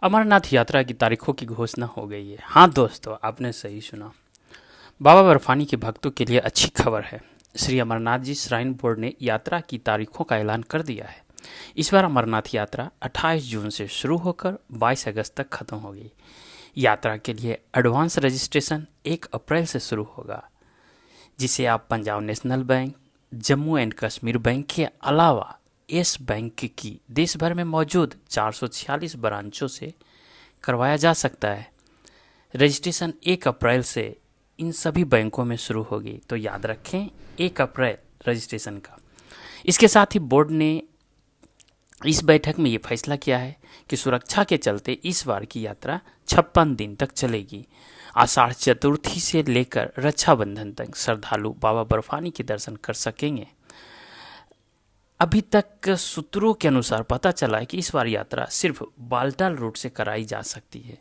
अमरनाथ यात्रा की तारीखों की घोषणा हो गई है। हाँ दोस्तों, आपने सही सुना। बाबा बर्फानी के भक्तों के लिए अच्छी खबर है। श्री अमरनाथ जी श्राइन बोर्ड ने यात्रा की तारीखों का ऐलान कर दिया है। इस बार अमरनाथ यात्रा 28 जून से शुरू होकर 22 अगस्त तक खत्म होगी। यात्रा के लिए एडवांस रजिस्ट्रेशन 1 अप्रैल से शुरू होगा, जिसे आप Punjab national bank, Jammu and Kashmir bank के अलावा येस बैंक की देश भर में मौजूद 446 ब्रांचों से करवाया जा सकता है। रजिस्ट्रेशन 1 अप्रैल से इन सभी बैंकों में शुरू होगी, तो याद रखें 1 अप्रैल रजिस्ट्रेशन का। इसके साथ ही बोर्ड ने इस बैठक में ये फैसला किया है कि सुरक्षा के चलते इस बार की यात्रा 56 दिन तक चलेगी। आषाढ़ चतुर्थी से लेकर रक्षाबंधन तक श्रद्धालु बाबा बर्फानी के दर्शन कर सकेंगे। अभी तक सूत्रों के अनुसार पता चला है कि इस बार यात्रा सिर्फ बालटाल रूट से कराई जा सकती है,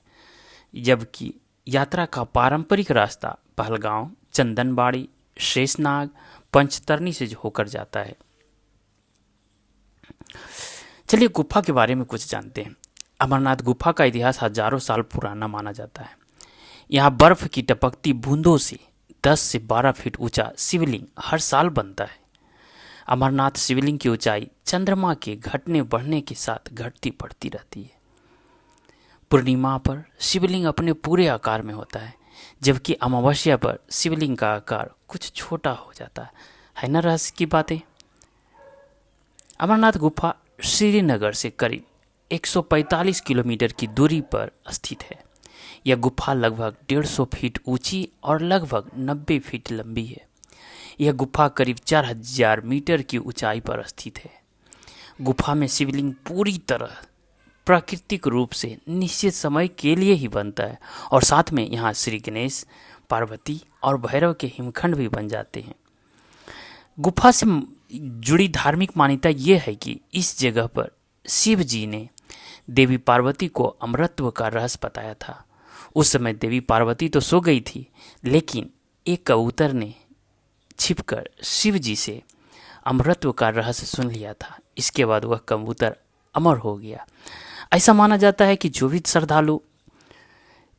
जबकि यात्रा का पारंपरिक रास्ता पहलगांव, चंदनबाड़ी, शेषनाग, पंचतरनी से होकर जाता है। चलिए गुफा के बारे में कुछ जानते हैं। अमरनाथ गुफा का इतिहास हजारों साल पुराना माना जाता है। यहाँ बर्फ की टपकती बूंदों से 10 से 12 फीट ऊंचा शिवलिंग हर साल बनता है। अमरनाथ शिवलिंग की ऊंचाई चंद्रमा के घटने बढ़ने के साथ घटती बढ़ती रहती है। पूर्णिमा पर शिवलिंग अपने पूरे आकार में होता है, जबकि अमावस्या पर शिवलिंग का आकार कुछ छोटा हो जाता है ना रहस्य की बातें। अमरनाथ गुफा श्रीनगर से करीब 145 किलोमीटर की दूरी पर स्थित है। यह गुफा लगभग 150 फीट ऊंची और लगभग 90 फीट लंबी है। यह गुफा करीब 4000 मीटर की ऊंचाई पर स्थित है। गुफा में शिवलिंग पूरी तरह प्राकृतिक रूप से निश्चित समय के लिए ही बनता है, और साथ में यहाँ श्री गणेश, पार्वती और भैरव के हिमखंड भी बन जाते हैं। गुफा से जुड़ी धार्मिक मान्यता ये है कि इस जगह पर शिव जी ने देवी पार्वती को अमरत्व का रहस्य बताया था। उस समय देवी पार्वती तो सो गई थी, लेकिन एक कबूतर ने छिपकर शिव जी से अमरत्व का रहस्य सुन लिया था। इसके बाद वह कबूतर अमर हो गया। ऐसा माना जाता है कि जो भी श्रद्धालु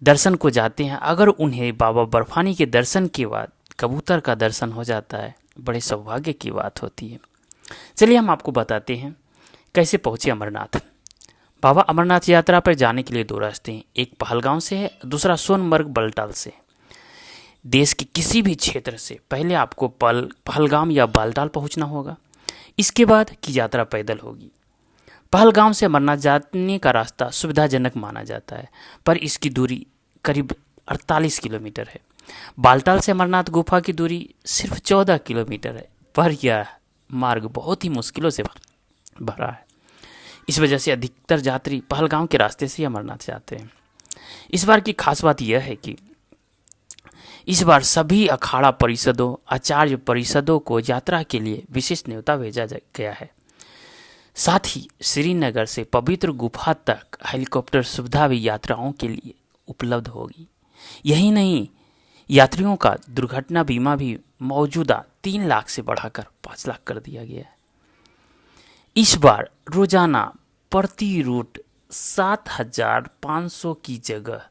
दर्शन को जाते हैं, अगर उन्हें बाबा बर्फानी के दर्शन के बाद कबूतर का दर्शन हो जाता है, बड़े सौभाग्य की बात होती है। चलिए हम आपको बताते हैं कैसे पहुंचे अमरनाथ। बाबा अमरनाथ यात्रा पर जाने के लिए 2 रास्ते हैं। एक पहलगांव से है, दूसरा सोनमर्ग बालटाल से। देश के किसी भी क्षेत्र से पहले आपको पहलगाम या बालटाल पहुंचना होगा। इसके बाद की यात्रा पैदल होगी। पहलगाम से अमरनाथ जाने का रास्ता सुविधाजनक माना जाता है, पर इसकी दूरी करीब 48 किलोमीटर है। बालटाल से अमरनाथ गुफा की दूरी सिर्फ 14 किलोमीटर है, पर यह मार्ग बहुत ही मुश्किलों से भरा है। इस वजह से अधिकतर यात्री पहलगाम के रास्ते से अमरनाथ जाते हैं। इस बार की खास बात यह है कि इस बार सभी अखाड़ा परिषदों, आचार्य परिषदों को यात्रा के लिए विशेष न्योता भेजा गया है। साथ ही श्रीनगर से पवित्र गुफा तक हेलीकॉप्टर सुविधा भी यात्राओं के लिए उपलब्ध होगी। यही नहीं, यात्रियों का दुर्घटना बीमा भी मौजूदा 3 लाख से बढ़ाकर 5 लाख कर दिया गया है। इस बार रोजाना प्रति रूट 7500 की जगह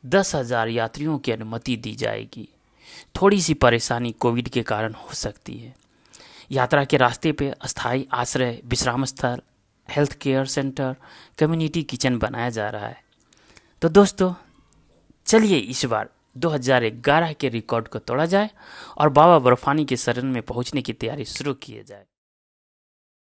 10,000 यात्रियों की अनुमति दी जाएगी। थोड़ी सी परेशानी कोविड के कारण हो सकती है। यात्रा के रास्ते पे अस्थायी आश्रय, विश्राम स्थल, health care centre, community kitchen बनाया जा रहा है। तो दोस्तों चलिए इस बार 2011 के रिकॉर्ड को तोड़ा जाए और बाबा बर्फानी के शरण में पहुंचने की तैयारी शुरू की जाए।